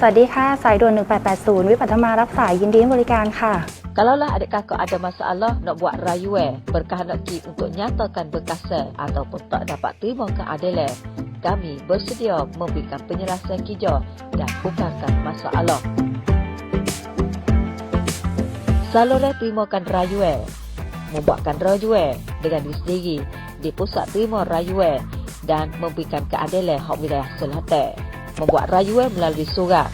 สวัสดีค่ะสายด่วน1880วิปัฒมารับสายยินดีให้บริการค่ะ Kalaulah adik kakak ada masalah nak buat rayuan berkehendak untuk nyatakan berkasar ataupun tak dapat terima keadilan, kami bersedia memberikan penjelasan kijau dan bukankan masalah. Saluran terimakan rayuan, membuatkan rayuan dengan diri sendiri di pusat terima rayuan dan memberikan keadilan hak wilayah selatan. Membuat rayuan melalui surat,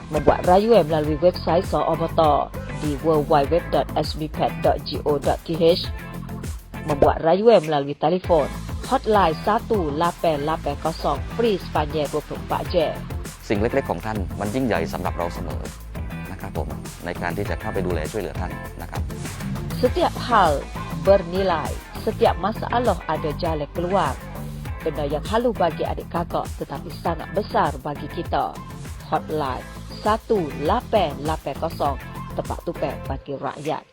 membuat rayuan melalui website Saobata di www.sbpad.go.kh, membuat rayuan melalui telefon hotline 1880 free sepanjang 24 jam. สิ่งเล็กๆของท่านมันยิ่งใหญ่สำหรับเราเสมอนะครับผมในการที่จะเข้าไปดูแลช่วยเหลือท่านนะครับ Setiap hal bernilai, setiap masalah ada jalan keluar. Benda yang halu bagi adik kakak tetapi sangat besar bagi kita. Hotline 1880 tepat tupai bagi rakyat.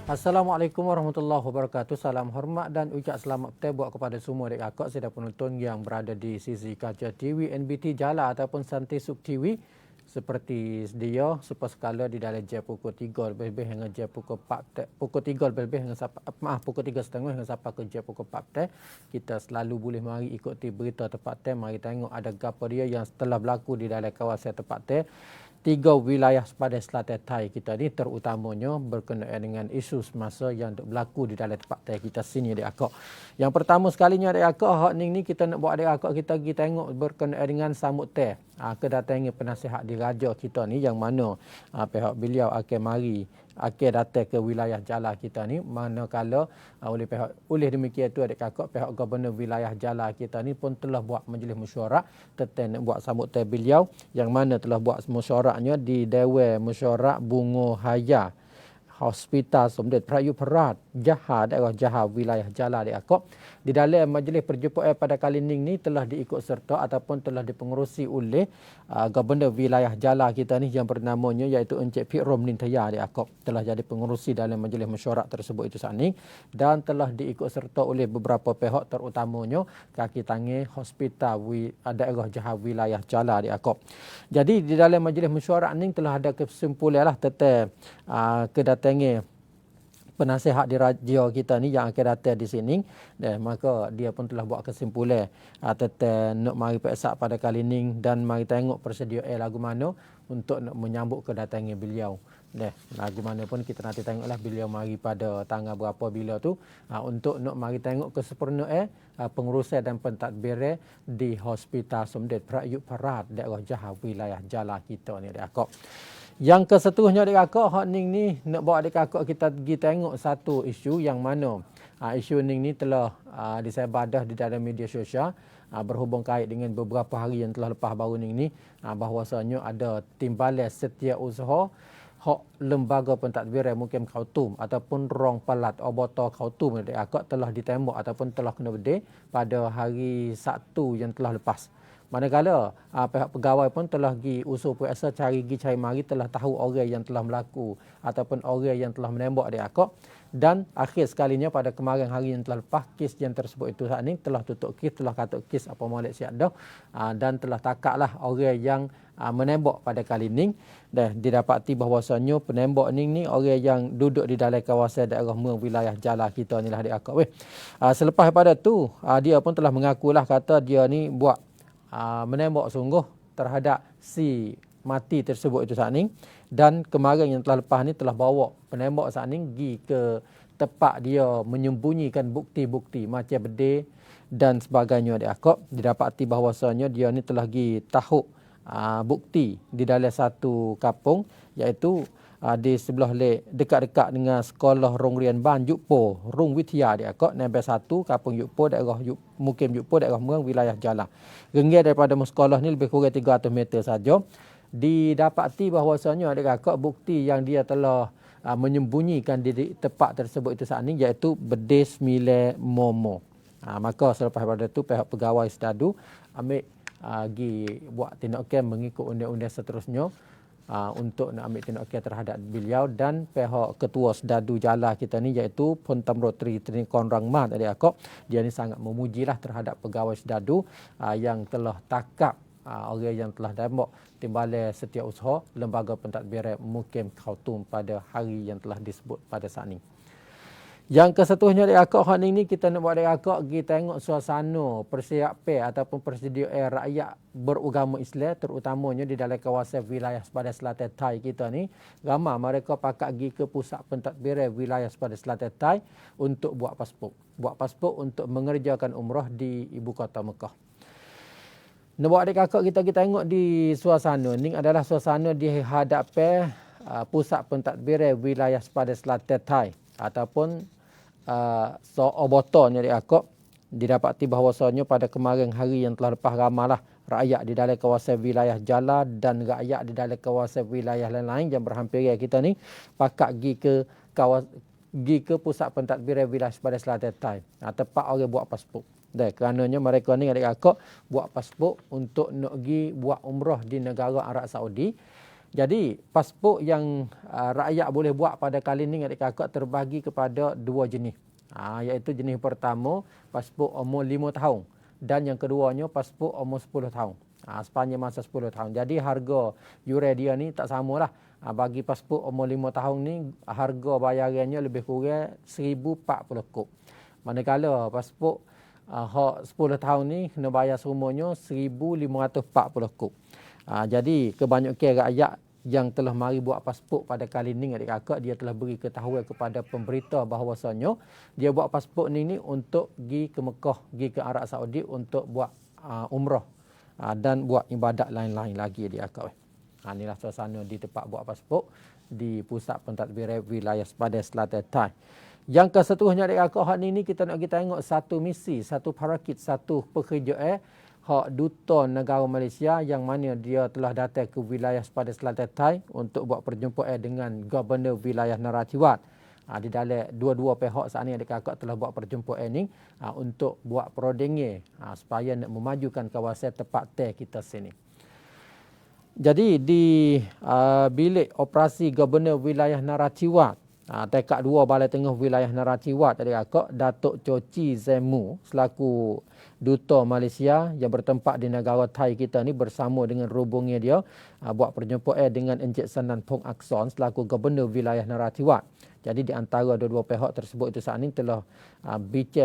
Assalamualaikum warahmatullahi wabarakatuh. Salam hormat dan ucap selamat petang buat kepada semua adik kakak sedang penonton yang berada di sisi kaca TV NBT Jala ataupun Santisuk TV. Seperti sedia, sepaskala di dalam jam pukul 3 lebih hingga jam pukul 4, pukul 3 lebih hingga pukul 3.30 hingga sampai ke jam pukul 4. Kita selalu boleh mari ikuti berita tempat mari tengok ada apa dia yang telah berlaku di dalam kawasan tempat 3 wilayah pada selatan Thai kita ni, terutamanya berkenaan dengan isu semasa yang berlaku di dalam tempat Thai kita sini adik akak. Yang pertama sekalinya adik akak, hak ni kita nak buat adik akak kita pergi tengok berkenaan dengan sambut Thai. Kedatangan penasihat diraja kita ni yang mana pihak beliau akan mari akan datang ke wilayah Jala kita ni, manakala oleh demikian tu adik kakak pihak gubernur wilayah Jala kita ni pun telah buat majlis mesyuarat tentang nak buat sambutan beliau yang mana telah buat mesyuaratnya di Dewan Mesyuarat Bunga Haya Hospital Somdet Prayu Perat Jaha daerah Jaha wilayah Jala adik akak. Di dalam majlis perjumpaan pada kali ini telah diikut serta ataupun telah dipengerusi oleh gubernur wilayah Jala kita ni yang bernamanya iaitu Encik Pik Romlin Thaya adik akak, telah jadi pengerusi dalam majlis mesyuarat tersebut itu saat ini dan telah diikut serta oleh beberapa pihak terutamanya kaki tangan hospital daerah Jaha wilayah Jala adik akak. Jadi di dalam majlis mesyuarat ini telah ada kesimpulan lah tentang kedatangan penasihat diraja kita ni yang akan datang di sini, dan maka dia pun telah buat kesimpulan tentang nak mari periksa pada kali ini dan mari tengok persediaan lagu mana untuk nak menyambut kedatangan beliau. Lagu mana pun kita nanti tengoklah beliau mari pada tanggal berapa bila tu untuk nak mari tengok kesempurnaan pengurusan dan pentadbiran di Hospital Somdet Prayu Perat daerah Jaha wilayah Jala kita ni adik akak. Yang keseterusnya adik kakak, hak ni nak bawa adik kakak kita pergi tengok satu isu yang mana isu ni telah disebar dah di dalam media sosial berhubung kait dengan beberapa hari yang telah lepas baru ni bahawasanya ada timbalan setiausaha hak lembaga pentadbiran Mukim Khartoum ataupun rong pelat Obata Khartoum adik kakak telah ditembak ataupun telah kena bedil pada hari Sabtu yang telah lepas. Manakala pihak pegawai pun telah pergi usul periksa cari mari telah tahu orang yang telah berlaku ataupun orang yang telah menembak adik akak, dan akhir sekalinya pada kemarin hari yang telah lepas kes yang tersebut itu saat ini telah tutup kes, telah katuk kes apa molek siap dah dan telah takaklah orang yang menembak pada kali ini, dan didapati bahawasanya penembak ni orang yang duduk di dalam kawasan daerah Meng wilayah Jala kita ni lah adik akak. Selepas pada tu dia pun telah mengakulah kata dia ni buat menembak sungguh terhadap si mati tersebut itu saat ini, dan kemarin yang telah lepas ni telah bawa penembak saat ini pergi ke tempat dia menyembunyikan bukti-bukti macam bedil dan sebagainya adik akak. Didapati bahawasanya dia ni telah pergi tahuk bukti di dalam satu kampung iaitu di sebelah dekat-dekat dengan sekolah Rongrian Ban Yukpo Rung Witia dia kok nombor 1 Kampung Yukpo daerah Mukim Yukpo daerah Merang wilayah Jalan. Renggir daripada sekolah ni lebih kurang 300 meter saja. Didapati bahawasanya adik kakak bukti yang dia telah menyembunyikan di tempat tersebut itu saat ini iaitu bedis milik Momo. Maka selepas daripada itu pihak pegawai Sedadu ambil pergi buat tindakan mengikut undang-undang seterusnya untuk nak ambil tindakan terhadap beliau dan pihak ketua Sedadu Jala kita ni iaitu Pontam Rotri Trin Konrang Mat adik akak, dia ni sangat memujilah terhadap pegawai Sedadu yang telah takap orang yang telah tembak Timbalan Setiausaha Lembaga Pentadbiran Mukim Khartoum pada hari yang telah disebut pada saat ini. Yang keseterusnya adik akak hari ini kita nak buat adik akak pergi tengok suasana persiapan ataupun persediaan rakyat beragama Islam terutamanya di dalam kawasan wilayah sepadan Selatan Thai kita ni. Ramai mereka pakat pergi ke pusat pentadbiran wilayah sepadan Selatan Thai untuk buat pasport. Buat pasport untuk mengerjakan umrah di ibu kota Mekah. Nak buat adik kakak kita tengok di suasana ni adalah suasana di hadapan pusat pentadbiran wilayah sepadan Selatan Thai ataupun Oboton adik kakak. Didapati bahawasanya pada kemarin hari yang telah lepas ramailah rakyat di dalam kawasan wilayah Jala dan rakyat di dalam kawasan wilayah lain-lain yang berhampiran kita ni pakat pergi ke pusat pentadbiran wilayah sepadan Selatan Thai. Tempat orang buat pasport. Dan kerananya mereka ni adik kakak buat pasport untuk nak pergi buat umrah di negara Arab Saudi. Jadi pasport yang rakyat boleh buat pada kali ini adik kakak terbagi kepada 2 jenis. Iaitu jenis pertama pasport umur 5 tahun dan yang keduanya pasport umur 10 tahun. Sepanjang masa 10 tahun. Jadi harga yuran dia ni tak samalah. Bagi pasport umur 5 tahun ni harga bayarannya lebih kurang 1040 kop. Manakala pasport hak 10 tahun ni kena bayar semuanya 1540 kop. Jadi kebanyakan rakyat yang telah mari buat pasport pada kali ini adik kakak dia telah beri ketahuan kepada pemberita bahawasanya dia buat pasport ni untuk pergi ke Mekah, pergi ke Arab Saudi untuk buat umrah dan buat ibadat lain-lain lagi adik kakak. Inilah suasana di tempat buat pasport di pusat pentadbiran wilayah sepadan Selatan Thai. Yang keseterusnya adik kakak hari ini kita nak pergi tengok satu misi, satu parakit, satu pekerjaan hak duta negara Malaysia yang mana dia telah datang ke wilayah sepadan Selatan Thai untuk buat perjumpaan dengan Gubernur wilayah Narathiwat. Di dalam dua-dua pihak saat ini adik kakak telah buat perjumpaan ini untuk buat perodengnya supaya nak memajukan kawasan tempat teh kita sini. Jadi di bilik operasi Gubernur wilayah Narathiwat tekak 2 Balai Tengah wilayah Narathiwat adik kakak Datuk Chochi Zemu selaku Duta Malaysia yang bertempat di negara Thai kita ni bersama dengan rombongan dia buat perjumpaan dengan Encik Sanan Pong Akson selaku Gubernur wilayah Narathiwat. Jadi di antara dua-dua pihak tersebut itu saat ini telah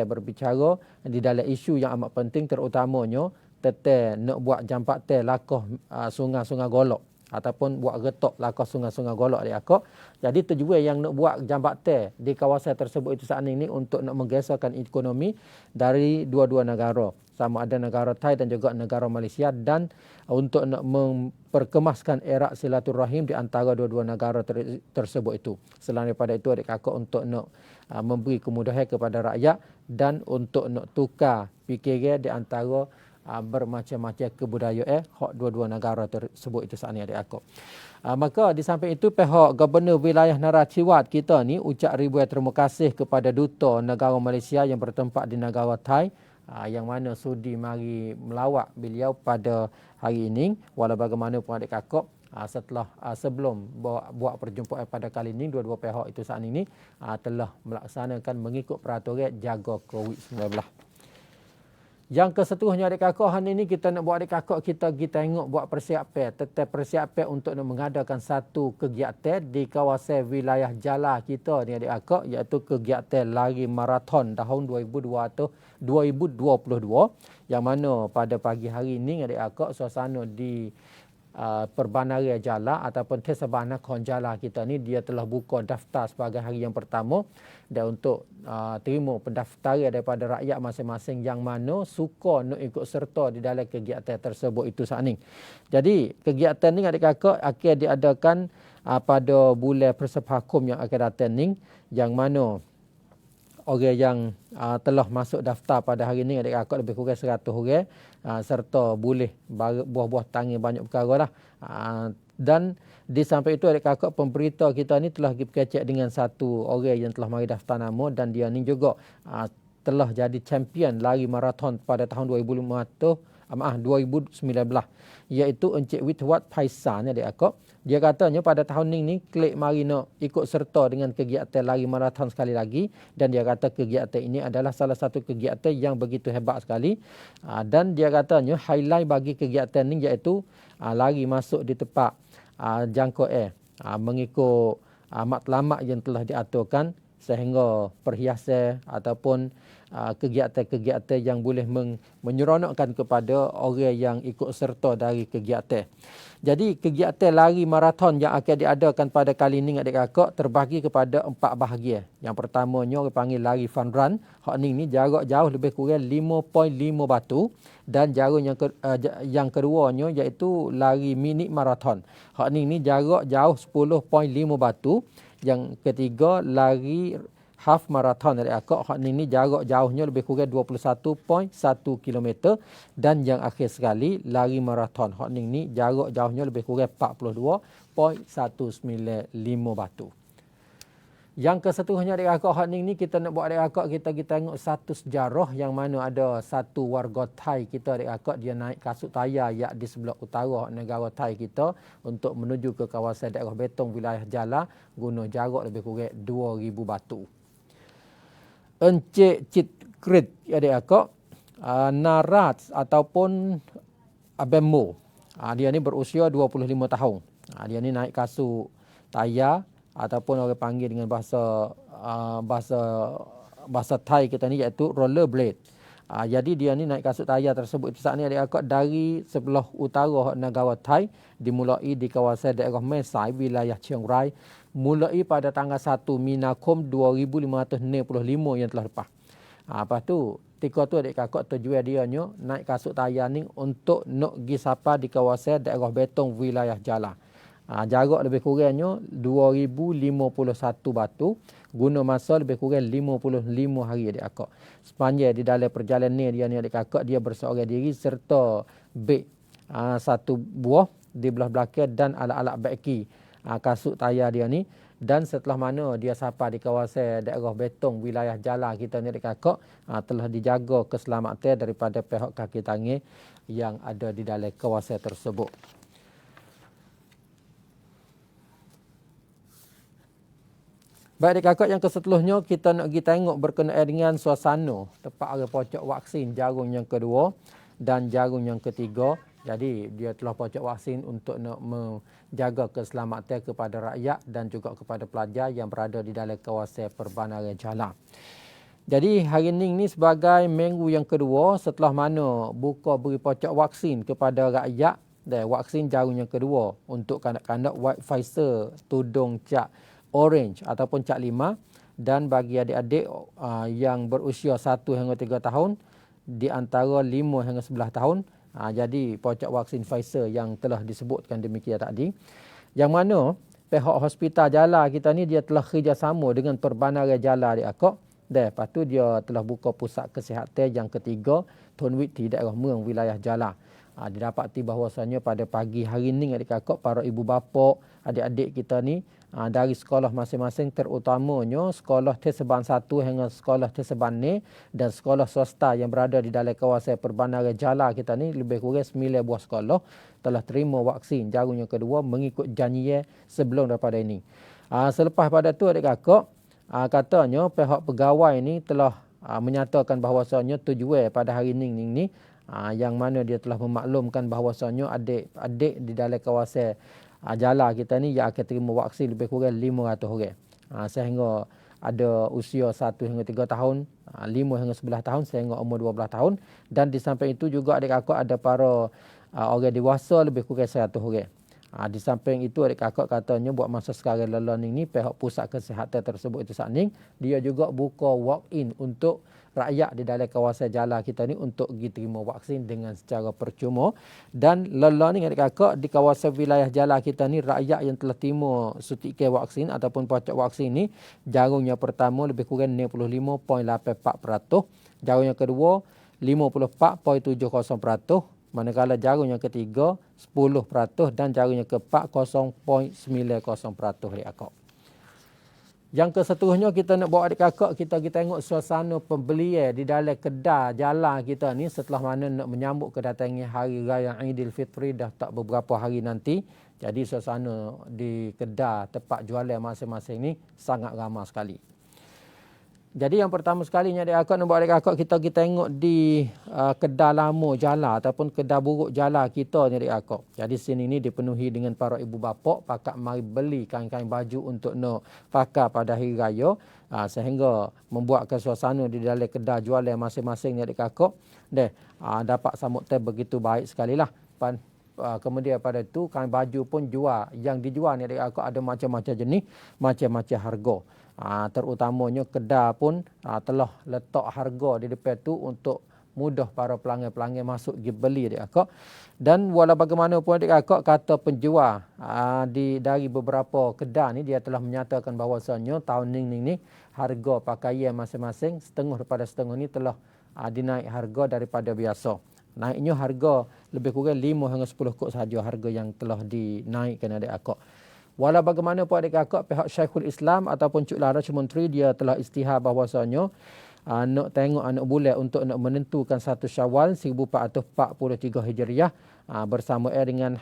berbicara di dalam isu yang amat penting terutamanya tentang nak buat jampak teh lakah sungai-sungai Golok ataupun buat retok lakah sungai-sungai Golok adik akak. Jadi tujuan yang nak buat jambak teh di kawasan tersebut itu saat ini untuk nak menggeserkan ekonomi dari dua-dua negara, sama ada negara Thai dan juga negara Malaysia, dan untuk nak memperkemaskan erat silaturahim di antara dua-dua negara tersebut itu. Selain daripada itu adik kakak untuk nak memberi kemudahan kepada rakyat dan untuk nak tukar fikiran di antara bermacam-macam kebudayaan hak dua-dua negara tersebut itu saat ini adik akak. Maka di samping itu pihak Gubernur wilayah Narathiwat kita ni ucap ribuan terima kasih kepada Duta Negara Malaysia yang bertempat di negara Thai yang mana sudi mari melawat beliau pada hari ini. Walau bagaimanapun adik kakak sebelum buat perjumpaan pada kali ini dua-dua pihak itu saat ini telah melaksanakan mengikut peraturan jaga COVID-19. Yang keseterusnya adik kakak hari ini kita nak buat adik kakak kita pergi tengok buat persiapan untuk nak mengadakan satu kegiatan di kawasan wilayah Jala kita ni adik kakak iaitu kegiatan lari maraton tahun 2022 yang mana pada pagi hari ini adik kakak suasana di Perbandaran Jala ataupun Tesabana Kon Jala kita ni dia telah buka daftar sebagai hari yang pertama dan untuk terima pendaftaran daripada rakyat masing-masing yang mana suka nak ikut serta di dalam kegiatan tersebut itu saat ni. Jadi kegiatan ni adik kakak akan diadakan pada bulan Persepakum yang akan datang ni, yang mana orang yang telah masuk daftar pada hari ini adik-akak lebih kurang 100 orang, serta boleh buah-buah tangan banyak perkara lah. Dan di samping itu adik-akak pemberita kita ni telah pergi berkecek dengan satu orang yang telah mari daftar nama, dan dia ni juga telah jadi champion lari maraton pada tahun 2019, iaitu Encik Witwat Paisan ni adik-akak. Dia katanya pada tahun ni klik mari nak ikut serta dengan kegiatan lari maraton sekali lagi, dan dia kata kegiatan ini adalah salah satu kegiatan yang begitu hebat sekali. Dan dia katanya highlight bagi kegiatan ini iaitu lari masuk di tempat jangkau air mengikut matlamat yang telah diaturkan, sehingga perhiasan ataupun kegiatan-kegiatan yang boleh menyeronokkan kepada orang yang ikut serta dari kegiatan. Jadi kegiatan lari maraton yang akan diadakan pada kali ini adik-akak terbahagi kepada 4 bahagian. Yang pertamanya orang panggil lari fun run. Hak ni jarak jauh lebih kurang 5.5 batu, dan jarak yang keduanya iaitu lari mini maraton. Hak ni jarak jauh 10.5 batu. Yang ketiga lari half marathon adik-akak. Hak ni jarak jauhnya lebih kurang 21.1 km, dan yang akhir sekali lari marathon. Hak ni jarak jauhnya lebih kurang 42.195 batu. Yang keseterusnya adik-akak, hak ni kita nak buat adik-akak, kita tengok satu sejarah yang mana ada satu warga Thai kita adik-akak, dia naik kasut tayar yang di sebelah utara negara Thai kita untuk menuju ke kawasan daerah Betong wilayah Jala guna jarak lebih kurang 2,000 batu. Encik Citkrit adik-akak, Narat ataupun Abemmo. Dia ni berusia 25 tahun. Dia ni naik kasut tayar ataupun orang panggil dengan bahasa Thai kita ni iaitu rollerblade. Jadi dia ni naik kasut tayar tersebut saat ni adik-akak dari sebelah utara negara Thai, dimulai di kawasan daerah Mesai wilayah Chiang Rai, mulai pada tanggal 1 Minakum 2565 yang telah lepas. Lepas tu ketika tu adik-akak tujuan dia naik kasut tayar ni untuk nak pergi sapa di kawasan daerah Betong wilayah Jala. Jarak lebih kurangnya 2,051 batu, guna masa lebih kurang 55 hari adik-akak. Sepanjang di dalam perjalanan dia ni adik-akak, dia berseorang diri serta beg satu buah di belah belakang dan alat-alat beki kasut tayar dia ni. Dan setelah mana dia sapa di kawasan daerah Betong wilayah Jala kita ni adik-akak, telah dijaga keselamatan daripada pihak kaki tangan yang ada di dalam kawasan tersebut. Baik adik-akak, yang keseterusnya kita nak pergi tengok berkenaan dengan suasana tempat orang pocok vaksin jarum yang kedua dan jarum yang ketiga. Jadi dia telah pocok vaksin untuk nak menjaga keselamatan kepada rakyat dan juga kepada pelajar yang berada di dalam kawasan Perbandaran Jala. Jadi hari ini sebagai minggu yang kedua setelah mana buka beri pocok vaksin kepada rakyat, dan vaksin jarum yang kedua untuk kanak-kanak white Pfizer tudung cak orange ataupun cak 5, dan bagi adik-adik yang berusia 1 hingga 3 tahun di antara 5 hingga 11 tahun. Jadi pocok vaksin Pfizer yang telah disebutkan demikian tadi, yang mana pihak hospital Jala kita ni dia telah kerjasama dengan Perbandaran Jala adik-akak. Dan lepas tu dia telah buka pusat kesihatan yang ketiga Tun Wit di daerah Meng wilayah Jala. Didapati bahawasanya pada pagi hari ini adik-akak, para ibu bapa adik-adik kita ni dari sekolah masing-masing, terutamanya sekolah Terseban 1 hingga sekolah Terseban ni dan sekolah swasta yang berada di dalam kawasan Perbandaran Jala kita ni, lebih kurang 9 buah sekolah telah terima vaksin jarum yang kedua mengikut janji sebelum daripada ini. Selepas pada tu adik-akak, katanya pihak pegawai ni telah menyatakan bahawasanya tujuan pada hari ini yang mana dia telah memaklumkan bahawasanya adik-adik di dalam kawasan Jala kita ni yang akan terima vaksin lebih kurang 500 orang. Sehingga ada usia 1 hingga 3 tahun, 5 hingga 11 tahun sehingga umur 12 tahun. Dan di samping itu juga adik-akak ada para orang dewasa lebih kurang 100 orang. Di samping itu adik kakak katanya buat masa sekarang learning ni pihak pusat kesihatan tersebut itu saat ni dia juga buka walk-in untuk rakyat di dalam kawasan jalan kita ni untuk pergi terima vaksin dengan secara percuma. Dan learning adik kakak di kawasan wilayah jalan kita ni rakyat yang telah terima suntikan vaksin ataupun pacak vaksin ni jarumnya pertama lebih kurang 65.84%, jarum yang kedua 54.70%, manakala jarum yang ketiga 10% dan jarum yang keempat 0.90% adik kakak. Yang keseterusnya kita nak bawa adik kakak kita tengok suasana pembelian di dalam kedai jalan kita ni setelah mana nak menyambut kedatangan Hari Raya Aidilfitri dah tak beberapa hari nanti. Jadi suasana di kedai tempat jualan masing-masing ni sangat ramai sekali. Jadi yang pertama sekali adik kakak nak bawa adik kakak kita tengok di kedai lama jalan ataupun kedai buruk jalan kita ni adik kakak. Jadi sini ni dipenuhi dengan para ibu bapa pakak mari beli kain-kain baju untuk nak pakai pada hari raya, sehingga membuatkan suasana di dalam kedai jualan masing-masing ni adik kakak dapat sambutan begitu baik sekali lah. Kemudian pada itu kain baju pun jual. Yang dijual ni adik kakak ada macam-macam jenis, macam-macam harga. Terutamanya kedai pun telah letak harga di depan tu untuk mudah para pelanggan-pelanggan masuk pergi beli adik kakak. Dan walau bagaimanapun adik kakak kata penjual dari beberapa kedai ni dia telah menyatakan bahawasanya tahun ni harga pakaian masing-masing setengah daripada setengah ni telah dinaik harga daripada biasa. Naiknya harga lebih kurang 5 hingga 10 kok sahaja harga yang telah dinaikkan adik kakak. Walau bagaimanapun adik kakak pihak Syekhul Islam ataupun Cuk Laraj Menteri dia telah istihar bahawasanya nak tengok anak bulan untuk nak menentukan 1 Syawal 1443 Hijriah bersama dengan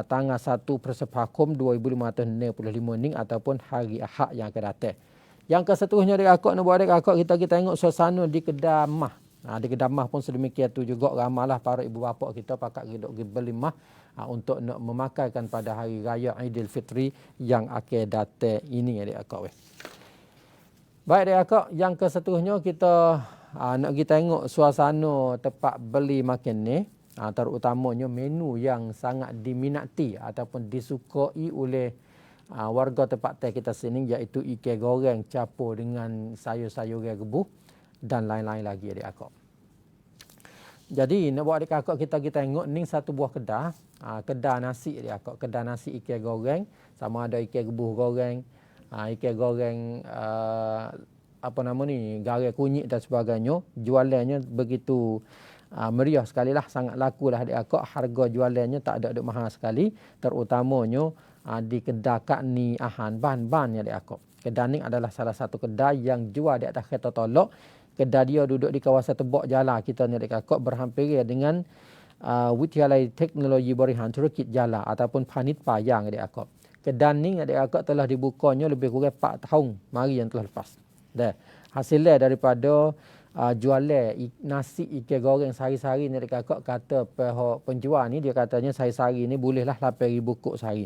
tanggal 1 Persepakum 2565 ni ataupun hari Ahad yang akan datang. Yang keseterusnya adik kakak nak buat adik kakak kita tengok suasana di kedai mah. Di kedai mah pun sedemikian tu juga ramailah para ibu bapa kita pakak duduk beli mah untuk nak memakaikan pada hari raya Aidilfitri yang akan datang ini adik kakak. Baik adik kakak, yang keseterusnya kita nak pergi tengok suasana tempat beli makan ni, terutamanya menu yang sangat diminati ataupun disukai oleh warga tempat teh kita sini, iaitu ikan goreng campur dengan sayur-sayuran rebus dan lain-lain lagi adik kakak. Jadi nak buat adik kakak kita tengok ni satu buah kedai, kedai nasi adik kakak, kedai nasi ikan goreng, sama ada ikan rebus goreng, ikan goreng garai kunyit dan sebagainya. Jualannya begitu meriah sekali lah, sangat laku lah adik kakak. Harga jualannya tak ada mahal sekali, terutamanya di kedai Kak Ni Ahan Ban ya adik kakak. Kedai ni adalah salah satu kedai yang jual di atas kereta tolak. Kedai dia duduk di kawasan Tebok Jalan kita ni adik kakak, berhampiran dengan Wityalai Teknologi Berihan Turkit Jalan ataupun Panit Payang adik kakak. Kedai ni adik kakak telah dibukanya lebih kurang 4 tahun mari yang telah lepas. Hasilnya daripada jualan nasi ikan goreng sehari-hari ni adik kakak, kata pihak penjual ni dia katanya sehari-hari ni bolehlah 8,000 kok sehari.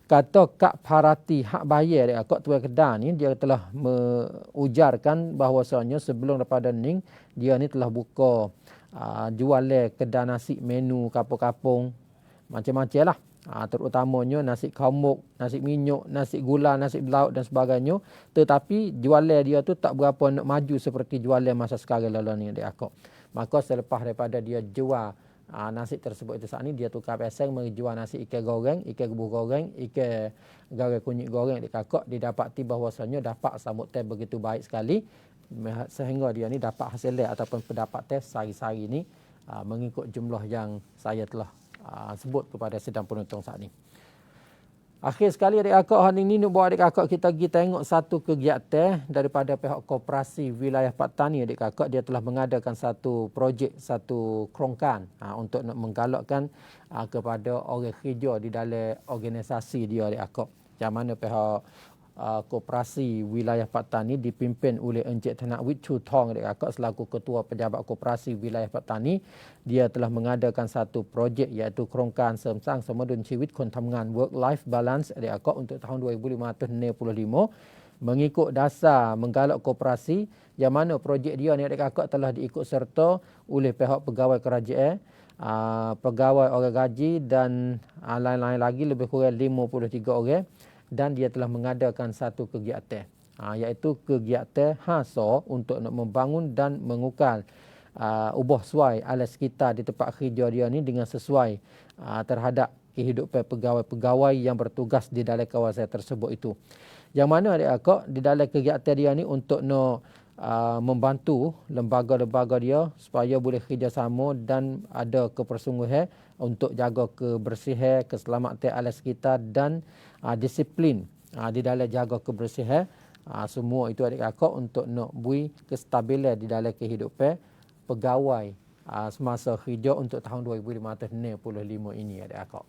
Kata Kak Parati hak bayar dia kak tuan kedai ni, dia telah mengujarkan bahawasanya sebelum daripada ni dia ni telah buka jualan kedai nasi menu kapung-kapung macam-macam lah. Terutamanya nasi kamuk, nasi minyak, nasi gula, nasi belauk dan sebagainya. Tetapi jualan dia tu tak berapa nak maju seperti jualan masa sekarang lalu ni dia kak. Maka selepas daripada dia jual nasi tersebut itu saat ni, dia tukar peseng menjual nasi ikan goreng, ikan rebus goreng, ikan garai kunyit goreng di kakak. Didapati bahawasanya dapat sambutan begitu baik sekali sehingga dia ni dapat hasil ataupun pendapat tes sehari-hari ni mengikut jumlah yang saya telah sebut kepada sidang penonton saat ni. Akhir sekali adik kakak, hari ini nak bawa adik kakak kita pergi tengok satu kegiatan daripada pihak Koperasi Wilayah Patani adik kakak. Dia telah mengadakan satu projek, satu kerongkan untuk nak menggalakkan kepada orang kerja di dalam organisasi dia adik kakak. Yang mana pihak Koperasi Wilayah Patani dipimpin oleh Encik Tanak Wit Chu Tong adik kakak selaku Ketua Pejabat Koperasi Wilayah Patani. Dia telah mengadakan satu projek iaitu kerongkan semsang semedun ciwit kon tamngan work life balance adik kakak untuk tahun 2065 mengikut dasar menggalak koperasi, yang mana projek dia ni adik kakak telah diikut serta oleh pihak pegawai kerajaan, pegawai orang gaji dan lain-lain lagi lebih kurang 53 orang, dan dia telah mengadakan satu kegiatan iaitu kegiatan khasa untuk nak membangun dan mengukal ubah suai alas sekitar di tempat kerja dia ni dengan sesuai terhadap kehidupan pegawai-pegawai yang bertugas di dalam kawasan tersebut itu. Yang mana adik-akak di dalam kegiatan dia ni untuk nak membantu lembaga-lembaga dia supaya boleh kerjasama dan ada kepersungguhan untuk jaga kebersihan, keselamatan alas sekitar dan disiplin di dalam jaga kebersihan. Semua itu adik-akak untuk nak bui kestabilan di dalam kehidupan pegawai semasa kerja untuk tahun 2565 ini adik-akak.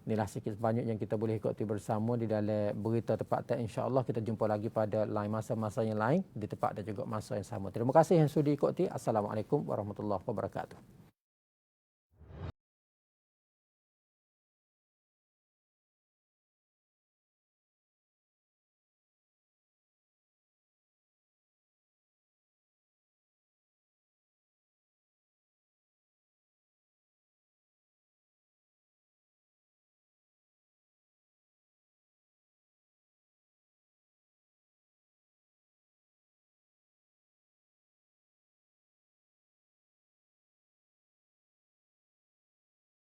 Inilah sikit sebanyak yang kita boleh ikuti bersama di dalam berita tepat tak. InsyaAllah kita jumpa lagi pada lain masa-masa yang lain di tempat dan juga masa yang sama. Terima kasih yang sudi ikuti. Assalamualaikum warahmatullahi wabarakatuh.